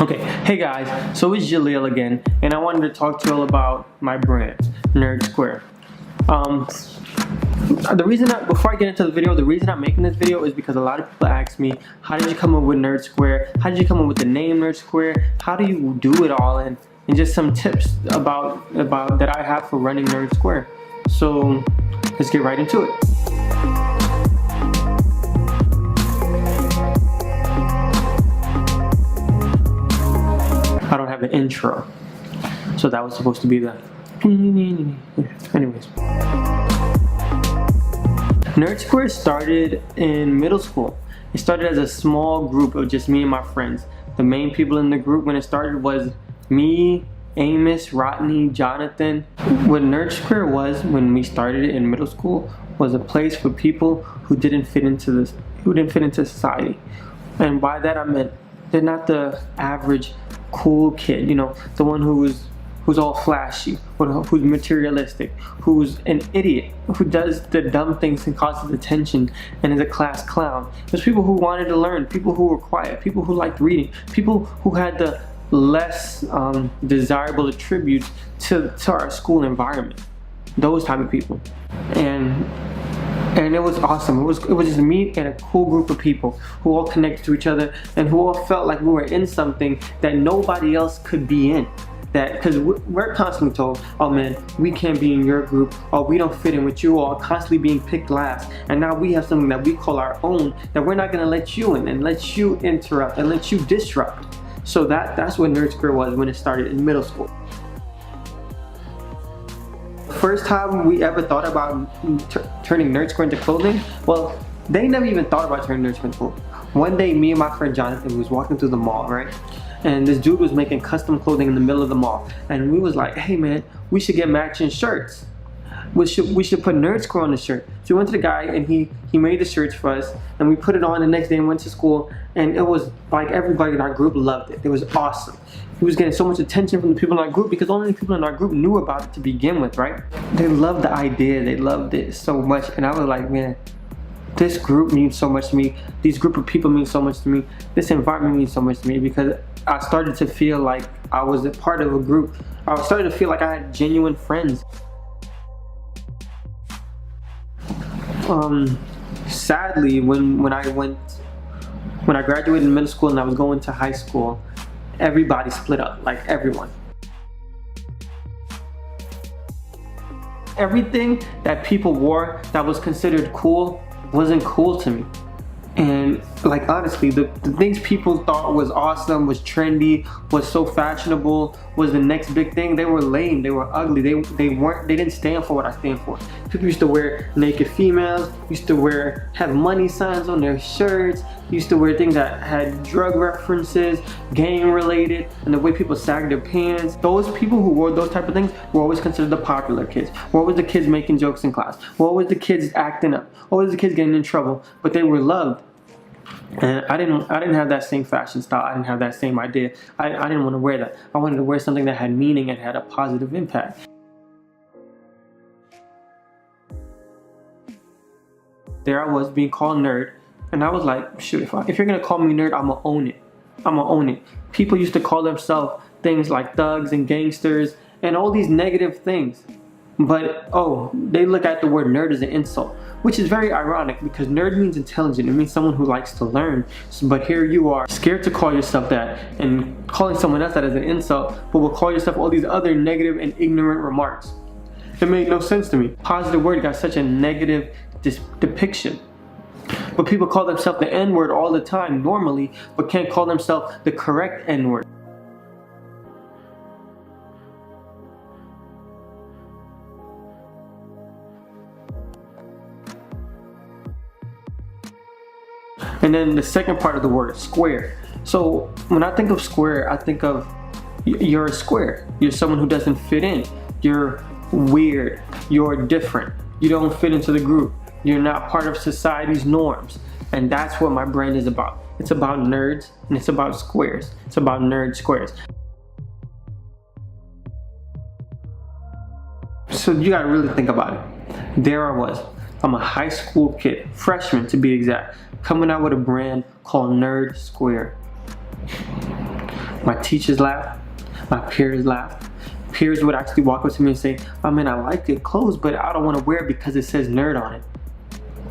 Okay, hey guys, so it's Jaleel again, and I wanted to talk to you all about my brand, Nerdsq. Before I get into the video, the reason I'm making this video is because a lot of people ask me, how did you come up with Nerdsq? How did you come up with the name Nerdsq? How do you do it all? And just some tips about that I have for running Nerdsq. So let's get right into it. I don't have an intro, so that was supposed to be the anyways. Nerdsq started in middle school. It started as a small group of just me and my friends. The main people in the group when it started was me, Amos, Rodney, Jonathan. What Nerdsq was when we started it in middle school was a place for people who didn't fit into society. And by that I meant they're not the average cool kid, you know, the one who's all flashy, who's materialistic, who's an idiot, who does the dumb things and causes attention and is a class clown. There's people who wanted to learn, people who were quiet, people who liked reading, people who had the less desirable attributes to our school environment. Those type of people. And it was awesome. It was just me and a cool group of people who all connected to each other and who all felt like we were in something that nobody else could be in. Because we're constantly told, oh man, we can't be in your group, or we don't fit in with you all, constantly being picked last. And now we have something that we call our own that we're not gonna let you in and let you interrupt and let you disrupt. So that's what Nerdsq was when it started in middle school. First time we ever thought about turning Nerdsq into clothing, well, they never even thought about turning Nerdsq into clothing. One day, me and my friend Jonathan was walking through the mall, right? And this dude was making custom clothing in the middle of the mall. And we was like, hey man, we should get matching shirts. We should put Nerdsq on the shirt. So we went to the guy and he made the shirts for us, and we put it on the next day and went to school, and it was like everybody in our group loved it. It was awesome. He was getting so much attention from the people in our group because only the people in our group knew about it to begin with, right? They loved the idea, they loved it so much, and I was like, man, this group means so much to me. These group of people mean so much to me. This environment means so much to me because I started to feel like I was a part of a group. I started to feel like I had genuine friends. Sadly, when I graduated middle school and I was going to high school, everybody split up, like everyone. Everything that people wore that was considered cool wasn't cool to me. And like honestly, the things people thought was awesome, was trendy, was so fashionable, was the next big thing, they were lame, they were ugly, they didn't stand for what I stand for. People used to wear naked females, used to have money signs on their shirts, used to wear things that had drug references, gang related, and the way people sagged their pants. Those people who wore those type of things were always considered the popular kids. What was the kids making jokes in class? What was the kids acting up? What was the kids getting in trouble? But they were loved. And I didn't have that same fashion style. I didn't have that same idea. I didn't want to wear that. I wanted to wear something that had meaning and had a positive impact. There I was being called nerd, and I was like, shoot, if you're gonna call me nerd, I'ma own it. I'ma own it. People used to call themselves things like thugs and gangsters and all these negative things. But oh, they look at the word nerd as an insult, which is very ironic because nerd means intelligent. It means someone who likes to learn. But here you are, scared to call yourself that and calling someone else that as an insult, but will call yourself all these other negative and ignorant remarks. It made no sense to me. Positive word got such a negative depiction. But people call themselves the N-word all the time normally, but can't call themselves the correct N-word. And then the second part of the word, square. So when I think of square, I think of you're a square. You're someone who doesn't fit in. You're weird. You're different. You don't fit into the group. You're not part of society's norms. And that's what my brand is about. It's about nerds and it's about squares. It's about nerd squares. So you gotta really think about it. There I was. I'm a high school kid, freshman to be exact, coming out with a brand called Nerdsq. My teachers laughed. My peers laughed. Peers would actually walk up to me and say, I mean, I like the clothes, but I don't want to wear it because it says nerd on it.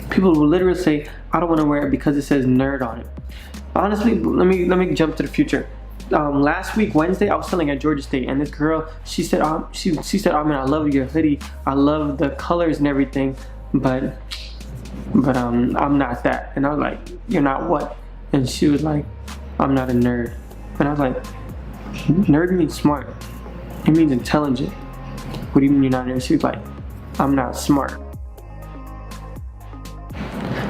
People would literally say, I don't want to wear it because it says nerd on it. Honestly, let me jump to the future. Last week, Wednesday, I was selling at Georgia State, and this girl, she said, she said, I mean, I love your hoodie. I love the colors and everything, but I'm not that. And I was like, you're not what? And she was like, I'm not a nerd. And I was like, nerd means smart. It means intelligent. What do you mean you're not a nerd? She was like, I'm not smart.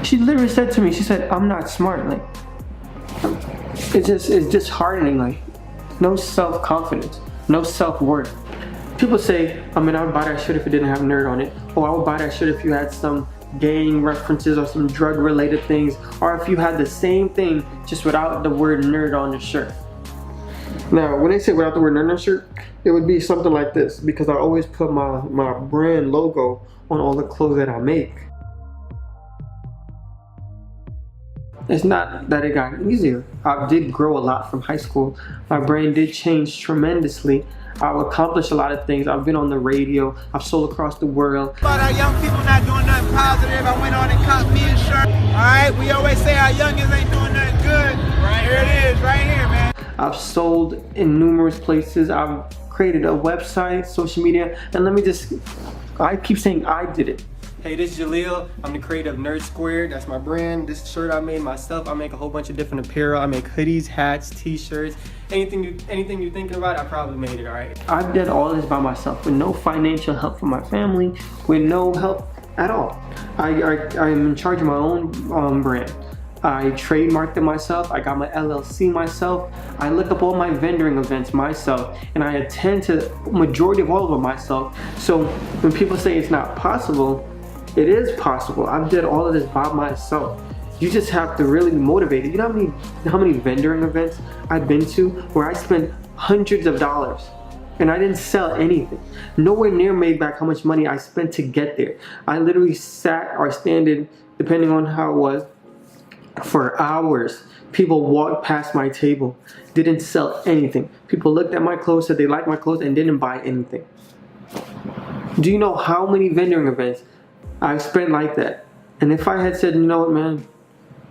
She literally said to me, she said, I'm not smart. Like, it's just hardening. Like, no self-confidence, no self-worth. People say, I mean, I would buy that shirt if it didn't have nerd on it, or I would buy that shirt if you had some gang references or some drug-related things, or if you had the same thing just without the word nerd on the shirt. Now, when they say without the word nerd on the shirt, it would be something like this, because I always put my brand logo on all the clothes that I make. It's not that it got easier. I did grow a lot from high school. My brain did change tremendously. I've accomplished a lot of things. I've been on the radio. I've sold across the world. But our young people not doing nothing positive. I went on and caught me a shirt. Alright, we always say our youngins ain't doing nothing good. Right here it is, right here, man. I've sold in numerous places. I've created a website, social media, and I keep saying I did it. Hey, this is Jaleel. I'm the creator of Nerdsq. That's my brand. This shirt I made myself. I make a whole bunch of different apparel. I make hoodies, hats, t-shirts. Anything you're thinking about, I probably made it, all right? I've done all this by myself with no financial help from my family, with no help at all. I'm in charge of my own brand. I trademarked it myself. I got my LLC myself. I look up all my vendoring events myself, and I attend to majority of all of them myself. So when people say it's not possible, it is possible. I've did all of this by myself. You just have to really be motivated. You know how many vendoring events I've been to where I spent hundreds of dollars and I didn't sell anything. Nowhere near made back how much money I spent to get there. I literally sat or standing, depending on how it was, for hours. People walked past my table, didn't sell anything. People looked at my clothes, said they liked my clothes, and didn't buy anything. Do you know how many vendoring events I've spent like that? And if I had said, you know what, man,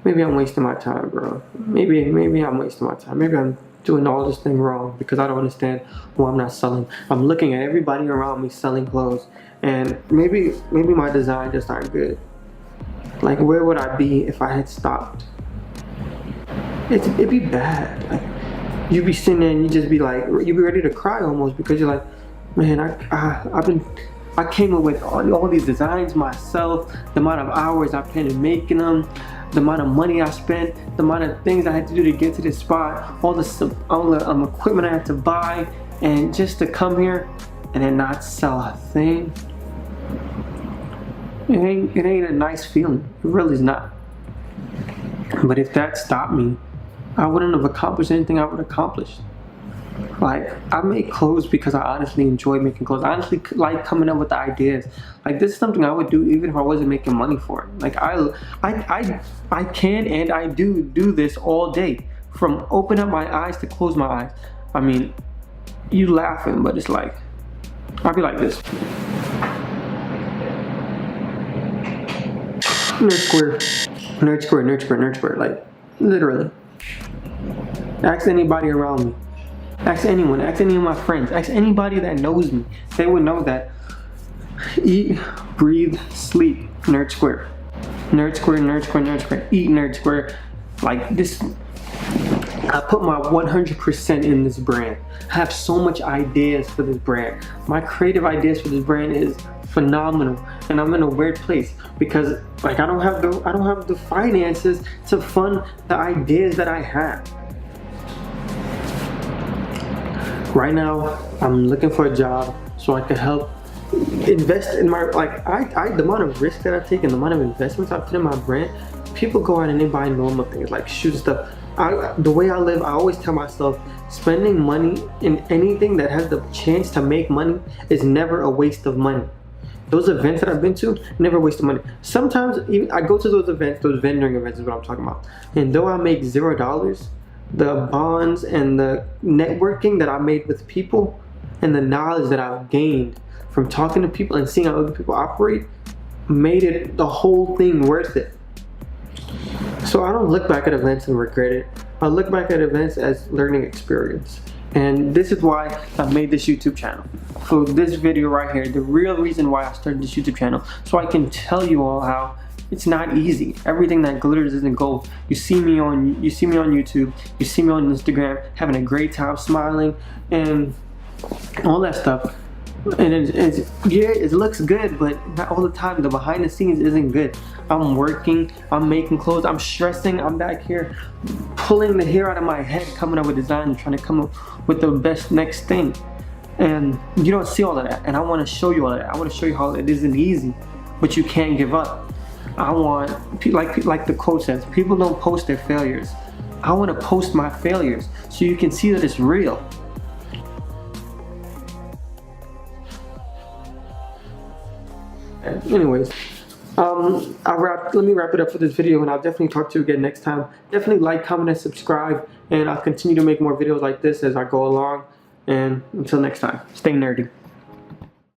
maybe I'm wasting my time, bro. Maybe I'm wasting my time. Maybe I'm doing all this thing wrong because I don't understand why I'm not selling. I'm looking at everybody around me selling clothes, and maybe my design just aren't good. Like, where would I be if I had stopped? It'd be bad. Like, you'd be sitting there and you'd just be like, you'd be ready to cry almost, because you're like, man, I came up with all these designs myself, the amount of hours I spent in making them, the amount of money I spent, the amount of things I had to do to get to this spot, all the equipment I had to buy, and just to come here and then not sell a thing. It ain't a nice feeling. It really is not. But if that stopped me, I wouldn't have accomplished anything I would accomplish. Like, I make clothes because I honestly enjoy making clothes. I honestly like coming up with the ideas. Like, this is something I would do even if I wasn't making money for it. Like, I can and I do this all day. From open up my eyes to close my eyes. I mean, you laughing, but it's like, I'll be like this. Nerdsq, like, literally. Ask anybody around me. Ask anyone, ask any of my friends, ask anybody that knows me. They would know that. Eat, breathe, sleep, Nerdsq. Eat Nerdsq. Like, this, I put my 100% in this brand. I have so much ideas for this brand. My creative ideas for this brand is phenomenal, and I'm in a weird place because, like, I don't have the finances to fund the ideas that I have. Right now, I'm looking for a job so I can help invest in my, like, the amount of risk that I've taken, the amount of investments I've put in my brand. People go out and they buy normal things like shoes and stuff. The way I live, I always tell myself, spending money in anything that has the chance to make money is never a waste of money. Those events that I've been to, never waste of money. Sometimes even I go to those events, those vendoring events is what I'm talking about. And though I make $0, the bonds and the networking that I made with people and the knowledge that I've gained from talking to people and seeing how other people operate made it the whole thing worth it. So I don't look back at events and regret it. I look back at events as learning experience. And this is why I made this YouTube channel. So this video right here, the real reason why I started this YouTube channel, so I can tell you all how it's not easy. Everything that glitters isn't gold. You see me on YouTube, you see me on Instagram having a great time, smiling and all that stuff. And yeah, it looks good, but not all the time. The behind the scenes isn't good. I'm working, I'm making clothes, I'm stressing, I'm back here pulling the hair out of my head, coming up with design, trying to come up with the best next thing. And you don't see all of that. And I want to show you all of that. I want to show you how it isn't easy, but you can't give up. I want, like the quote says, people don't post their failures. I want to post my failures so you can see that it's real. Anyways, let me wrap it up for this video, and I'll definitely talk to you again next time. Definitely like, comment, and subscribe, and I'll continue to make more videos like this as I go along. And until next time, stay nerdy.